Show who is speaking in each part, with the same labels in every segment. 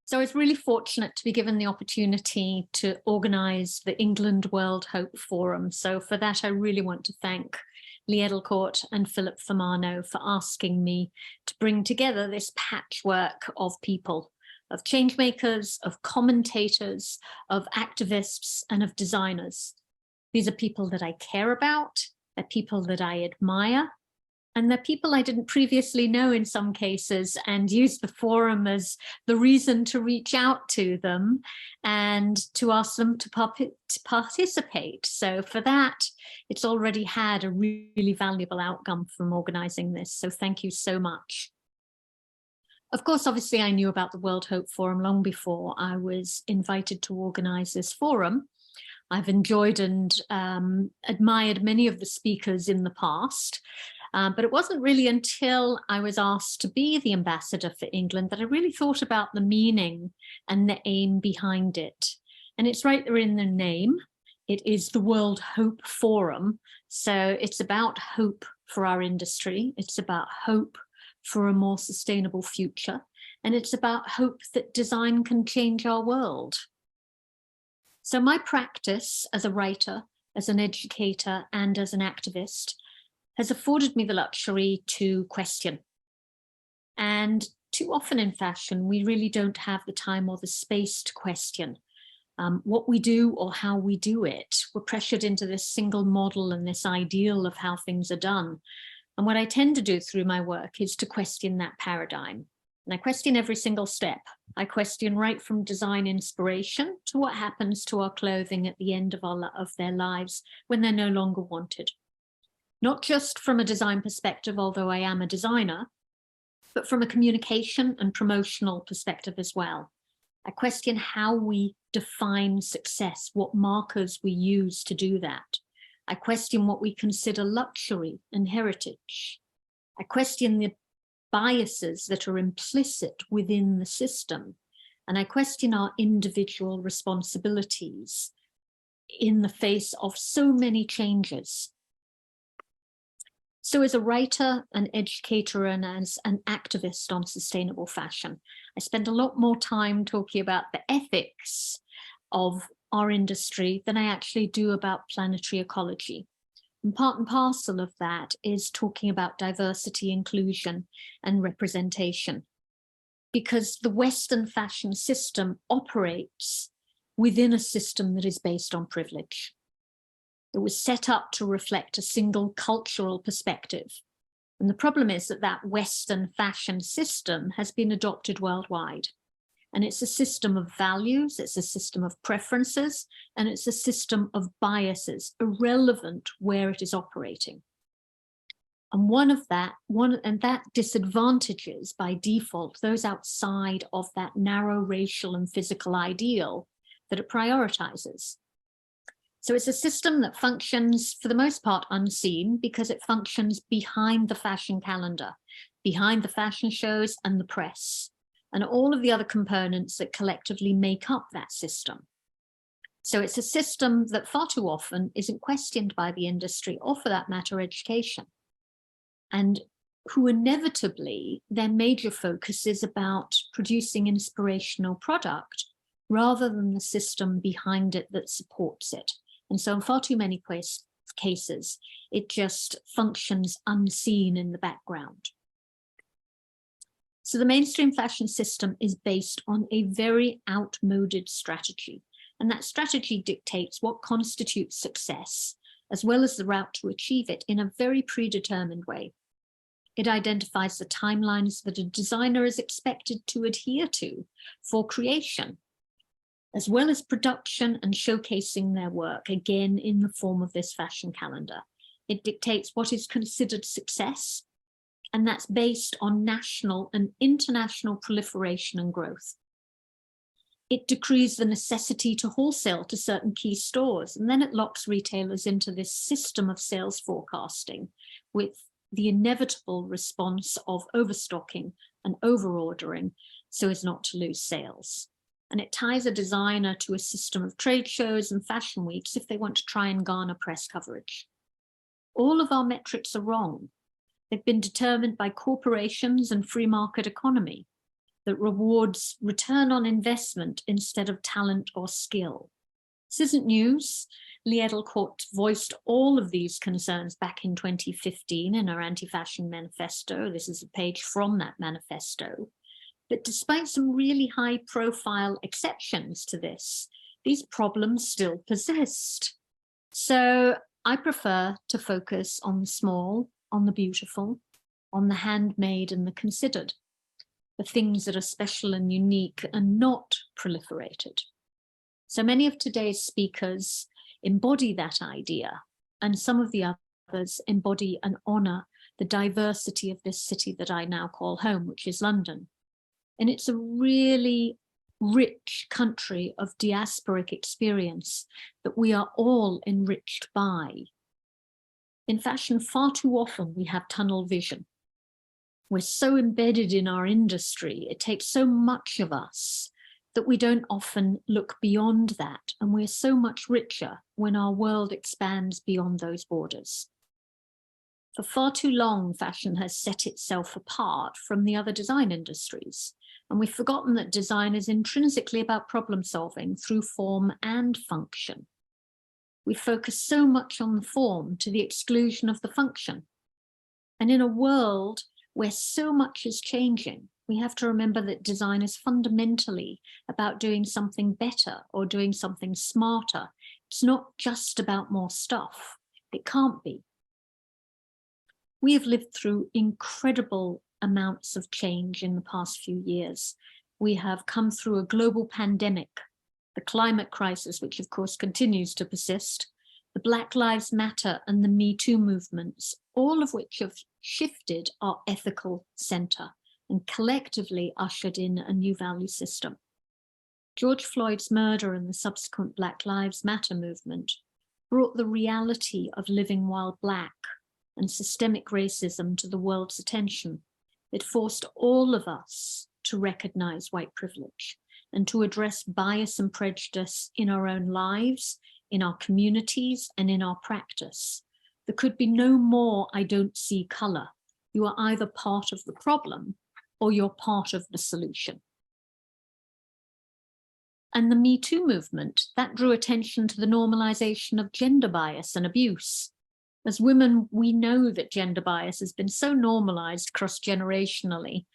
Speaker 1: So I was really fortunate to be given the opportunity to organise the England World Hope Forum. So for that, I really want to thank Lee Edelcourt and Philip Famano for asking me to bring together this patchwork of people, of changemakers, of commentators, of activists, and of designers. These are people that I care about, they're people that I admire, and they're people I didn't previously know in some cases, and use the forum as the reason to reach out to them and to ask them to participate. So for that, it's already had a really valuable outcome from organising this. So thank you so much. Of course, obviously, I knew about the World Hope Forum long before I was invited to organise this forum. I've enjoyed and admired many of the speakers in the past. But it wasn't really until I was asked to be the ambassador for England that I really thought about the meaning and the aim behind it. And it's right there in the name. It is the World Hope Forum. So it's about hope for our industry. It's about hope for a more sustainable future. And it's about hope that design can change our world. So my practice as a writer, as an educator, and as an activist has afforded me the luxury to question. And too often in fashion, we really don't have the time or the space to question what we do or how we do it. We're pressured into this single model and this ideal of how things are done. And what I tend to do through my work is to question that paradigm. And I question every single step. I question right from design inspiration to what happens to our clothing at the end of their lives when they're no longer wanted. Not just from a design perspective, although I am a designer, but from a communication and promotional perspective as well. I question how we define success, what markers we use to do that. I question what we consider luxury and heritage. I question the biases that are implicit within the system. And I question our individual responsibilities in the face of so many changes. So as a writer, an educator, and as an activist on sustainable fashion, I spend a lot more time talking about the ethics of our industry than I actually do about planetary ecology. And part and parcel of that is talking about diversity, inclusion, and representation. Because the Western fashion system operates within a system that is based on privilege. It was set up to reflect a single cultural perspective. And the problem is that that Western fashion system has been adopted worldwide. And it's a system of values, it's a system of preferences, and it's a system of biases, irrelevant where it is operating. And that disadvantages by default those outside of that narrow racial and physical ideal that it prioritizes. So it's a system that functions, for the most part, unseen because it functions behind the fashion calendar, behind the fashion shows and the press, and all of the other components that collectively make up that system. So it's a system that far too often isn't questioned by the industry, or for that matter, education, and who inevitably, their major focus is about producing inspirational product rather than the system behind it that supports it. And so in far too many cases, it just functions unseen in the background. So the mainstream fashion system is based on a very outmoded strategy. And that strategy dictates what constitutes success, as well as the route to achieve it in a very predetermined way. It identifies the timelines that a designer is expected to adhere to for creation, as well as production and showcasing their work, again in the form of this fashion calendar. It dictates what is considered success, and that's based on national and international proliferation and growth. It decrees the necessity to wholesale to certain key stores, and then it locks retailers into this system of sales forecasting with the inevitable response of overstocking and overordering so as not to lose sales. And it ties a designer to a system of trade shows and fashion weeks if they want to try and garner press coverage. All of our metrics are wrong. They've been determined by corporations and free market economy. that rewards return on investment instead of talent or skill. This isn't news. Lee Edelcourt voiced all of these concerns back in 2015 in her anti-fashion manifesto. This is a page from that manifesto. But despite some really high-profile exceptions to this, these problems still persist. So I prefer to focus on the small, on the beautiful, on the handmade and the considered, the things that are special and unique and not proliferated. So many of today's speakers embody that idea, and some of the others embody and honor the diversity of this city that I now call home, which is London. And it's a really rich country of diasporic experience that we are all enriched by. In fashion, far too often we have tunnel vision. We're so embedded in our industry, it takes so much of us that we don't often look beyond that, and we're so much richer when our world expands beyond those borders. For far too long, fashion has set itself apart from the other design industries, and we've forgotten that design is intrinsically about problem solving through form and function. We focus so much on the form to the exclusion of the function. And in a world where so much is changing, we have to remember that design is fundamentally about doing something better or doing something smarter. It's not just about more stuff. It can't be. We have lived through incredible amounts of change in the past few years. We have come through a global pandemic, the climate crisis, which of course continues to persist, the Black Lives Matter and the Me Too movements, all of which have shifted our ethical center and collectively ushered in a new value system. George Floyd's murder and the subsequent Black Lives Matter movement brought the reality of living while Black and systemic racism to the world's attention. It forced all of us to recognize white privilege and to address bias and prejudice in our own lives, in our communities, and in our practice. There could be no more "I don't see color." You are either part of the problem or you're part of the solution. And the Me Too movement, that drew attention to the normalization of gender bias and abuse. As women, we know that gender bias has been so normalized cross-generationally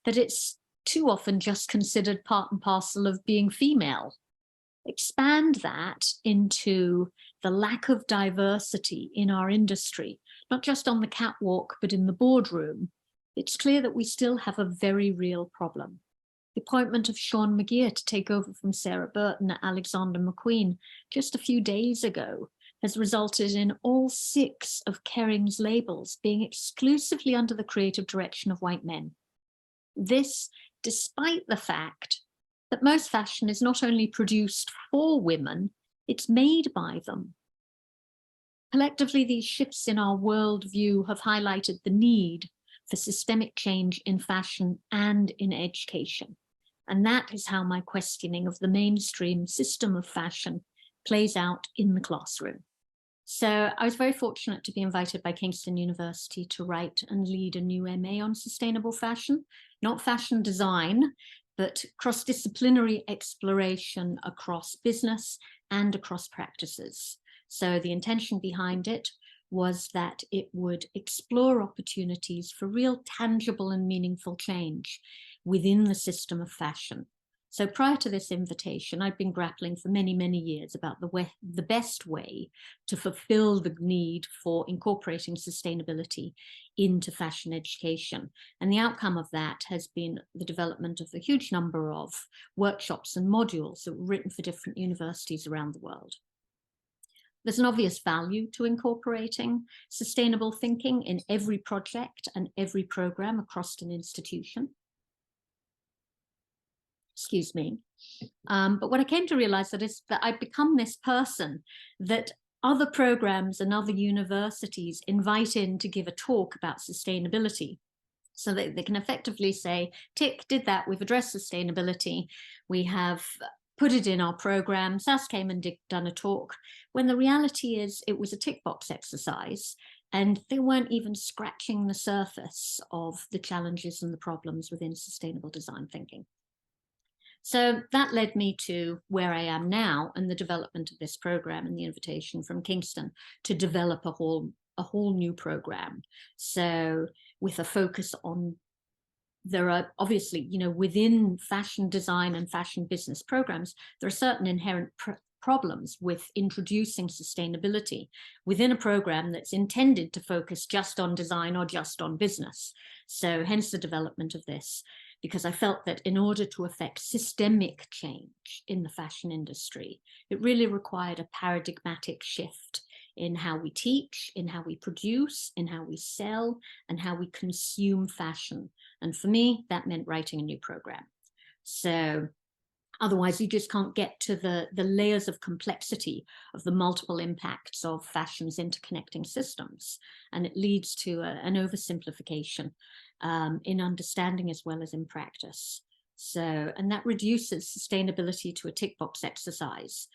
Speaker 1: that it's too often just considered part and parcel of being female. Expand that into the lack of diversity in our industry, not just on the catwalk, but in the boardroom. It's clear that we still have a very real problem. The appointment of Sean McGeer to take over from Sarah Burton at Alexander McQueen just a few days ago has resulted in all 6 of Kering's labels being exclusively under the creative direction of white men. This, despite the fact that most fashion is not only produced for women, it's made by them. Collectively, these shifts in our worldview have highlighted the need for systemic change in fashion and in education. And that is how my questioning of the mainstream system of fashion plays out in the classroom. So I was very fortunate to be invited by Kingston University to write and lead a new MA on sustainable fashion, not fashion design, but cross-disciplinary exploration across business and across practices. So the intention behind it was that it would explore opportunities for real tangible and meaningful change within the system of fashion. So prior to this invitation, I'd been grappling for many, many years about the best way to fulfill the need for incorporating sustainability into fashion education. And the outcome of that has been the development of a huge number of workshops and modules that were written for different universities around the world. There's an obvious value to incorporating sustainable thinking in every project and every program across an institution. Excuse me. But what I came to realize is that I've become this person that other programs and other universities invite in to give a talk about sustainability. So that they can effectively say, tick, did that, we've addressed sustainability, we have put it in our program, Sass came and done a talk, when the reality is it was a tick box exercise. And they weren't even scratching the surface of the challenges and the problems within sustainable design thinking. So that led me to where I am now and the development of this program and the invitation from Kingston to develop a whole new program. So with a focus on, there are obviously, within fashion design and fashion business programs, there are certain inherent problems with introducing sustainability within a program that's intended to focus just on design or just on business. So hence the development of this, because I felt that in order to affect systemic change in the fashion industry, it really required a paradigmatic shift in how we teach, in how we produce, in how we sell, and how we consume fashion. And for me, that meant writing a new program. So otherwise, you just can't get to the layers of complexity of the multiple impacts of fashion's interconnecting systems. And it leads to an oversimplification in understanding as well as in practice. So, and that reduces sustainability to a tick box exercise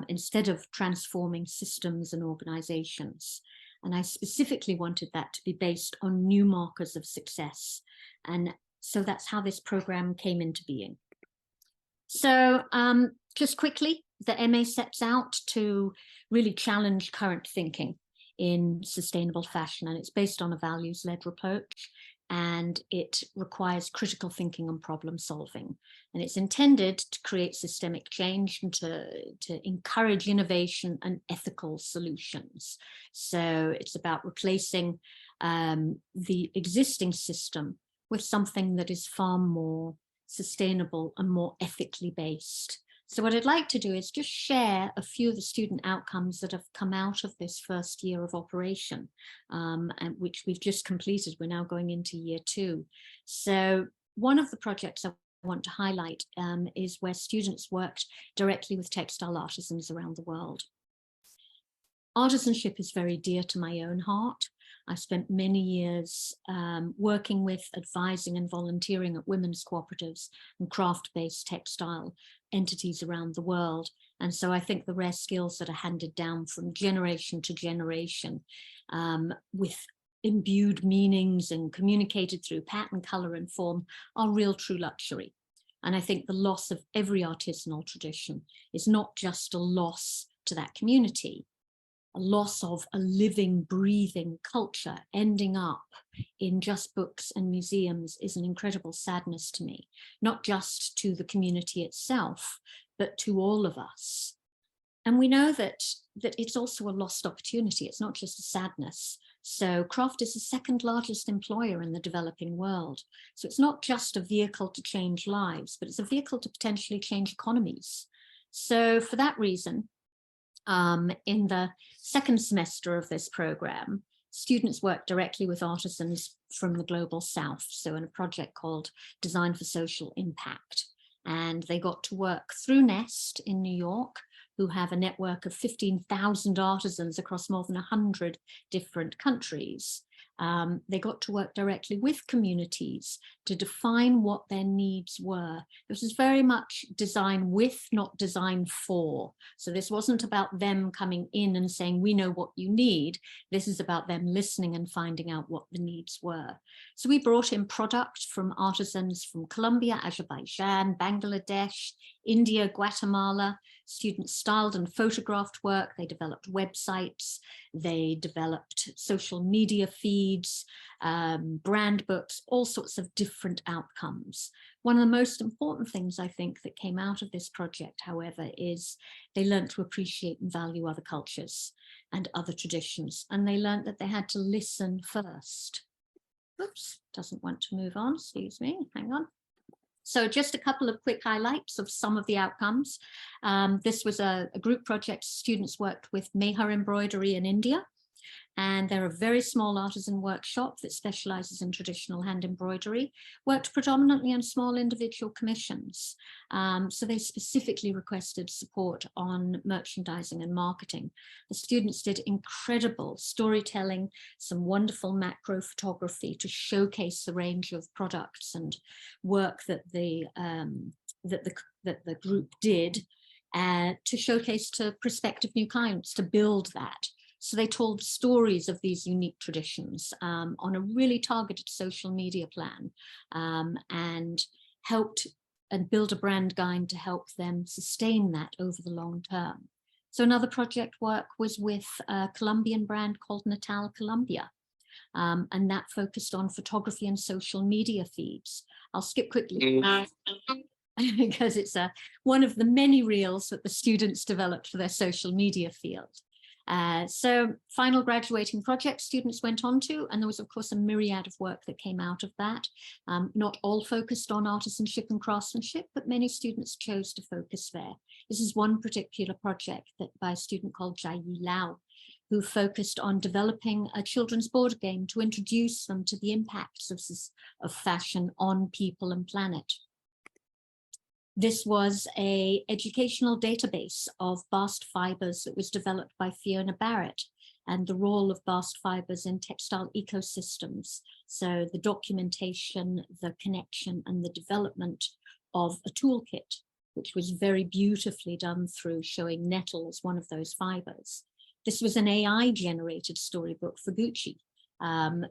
Speaker 1: instead of transforming systems and organizations. And I specifically wanted that to be based on new markers of success. And so that's how this program came into being. So just quickly, the MA sets out to really challenge current thinking in sustainable fashion, and it's based on a values-led approach, and it requires critical thinking and problem solving. And it's intended to create systemic change and to encourage innovation and ethical solutions. So it's about replacing the existing system with something that is far more sustainable and more ethically based. So what I'd like to do is just share a few of the student outcomes that have come out of this first year of operation, and which we've just completed. We're now going into year 2. So one of the projects I want to highlight is where students worked directly with textile artisans around the world. Artisanship is very dear to my own heart. I spent many years working with, advising and volunteering at women's cooperatives and craft-based textile entities around the world. And so I think the rare skills that are handed down from generation to generation with imbued meanings and communicated through pattern, color and form are real true luxury. And I think the loss of every artisanal tradition is not just a loss to that community, a loss of a living, breathing culture ending up in just books and museums is an incredible sadness to me, not just to the community itself, but to all of us. And we know that it's also a lost opportunity. It's not just a sadness. So craft is the second largest employer in the developing world. So it's not just a vehicle to change lives, but it's a vehicle to potentially change economies. So for that reason, in the second semester of this program, students work directly with artisans from the global south, so in a project called Design for Social Impact. And they got to work through Nest in New York, who have a network of 15,000 artisans across more than 100 different countries. They got to work directly with communities to define what their needs were. This was very much design with, not design for. So this wasn't about them coming in and saying, we know what you need. This is about them listening and finding out what the needs were. So we brought in product from artisans from Colombia, Azerbaijan, Bangladesh, India, Guatemala. Students styled and photographed work. They developed websites. They developed social media feeds, brand books, all sorts of different outcomes. One of the most important things I think that came out of this project, however, is they learned to appreciate and value other cultures and other traditions. And they learned that they had to listen first. Oops, doesn't want to move on, excuse me, hang on. So just a couple of quick highlights of some of the outcomes. This was a group project. Students worked with Meha Embroidery in India, and they're a very small artisan workshop that specializes in traditional hand embroidery, worked predominantly on small individual commissions. So they specifically requested support on merchandising and marketing. The students did incredible storytelling, some wonderful macro photography to showcase the range of products and work that the group did to showcase to prospective new clients to build that. So they told stories of these unique traditions on a really targeted social media plan, and helped and build a brand guide to help them sustain that over the long term. So another project work was with a Colombian brand called Natal Colombia, and that focused on photography and social media feeds. I'll skip quickly because it's one of the many reels that the students developed for their social media field. So final graduating project students went on to, and there was of course a myriad of work that came out of that. Not all focused on artisanship and craftsmanship, but many students chose to focus there. This is one particular project that by a student called Jai Yi Lau, who focused on developing a children's board game to introduce them to the impacts of fashion on people and planet. This was an educational database of bast fibers that was developed by Fiona Barrett, and the role of bast fibers in textile ecosystems. So the documentation, the connection, and the development of a toolkit, which was very beautifully done through showing nettle as one of those fibers. This was an AI-generated storybook for Gucci,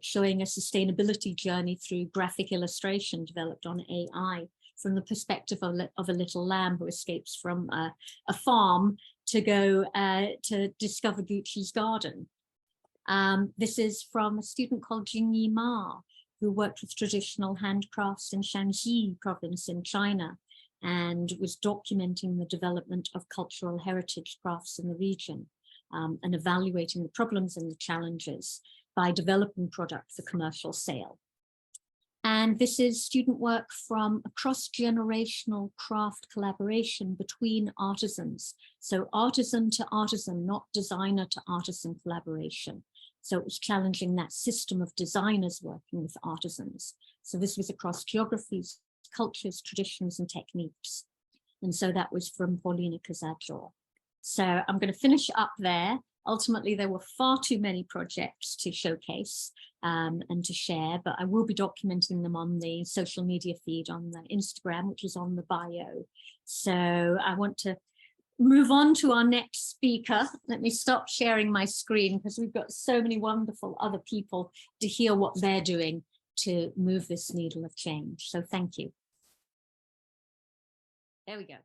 Speaker 1: showing a sustainability journey through graphic illustration developed on AI, from the perspective of a little lamb who escapes from a farm to go to discover Gucci's garden. This is from a student called Jingyi Ma, who worked with traditional handcrafts in Shanxi province in China, and was documenting the development of cultural heritage crafts in the region, and evaluating the problems and the challenges by developing product for commercial sale. And this is student work from a cross-generational craft collaboration between artisans. So artisan to artisan, not designer to artisan collaboration. So it was challenging that system of designers working with artisans. So this was across geographies, cultures, traditions, and techniques. And so that was from Paulina Casadzor. So I'm going to finish up there. Ultimately, there were far too many projects to showcase and to share, but I will be documenting them on the social media feed on the Instagram, which is on the bio. So I want to move on to our next speaker. Let me stop sharing my screen because we've got so many wonderful other people to hear what they're doing to move this needle of change. So thank you. There we go.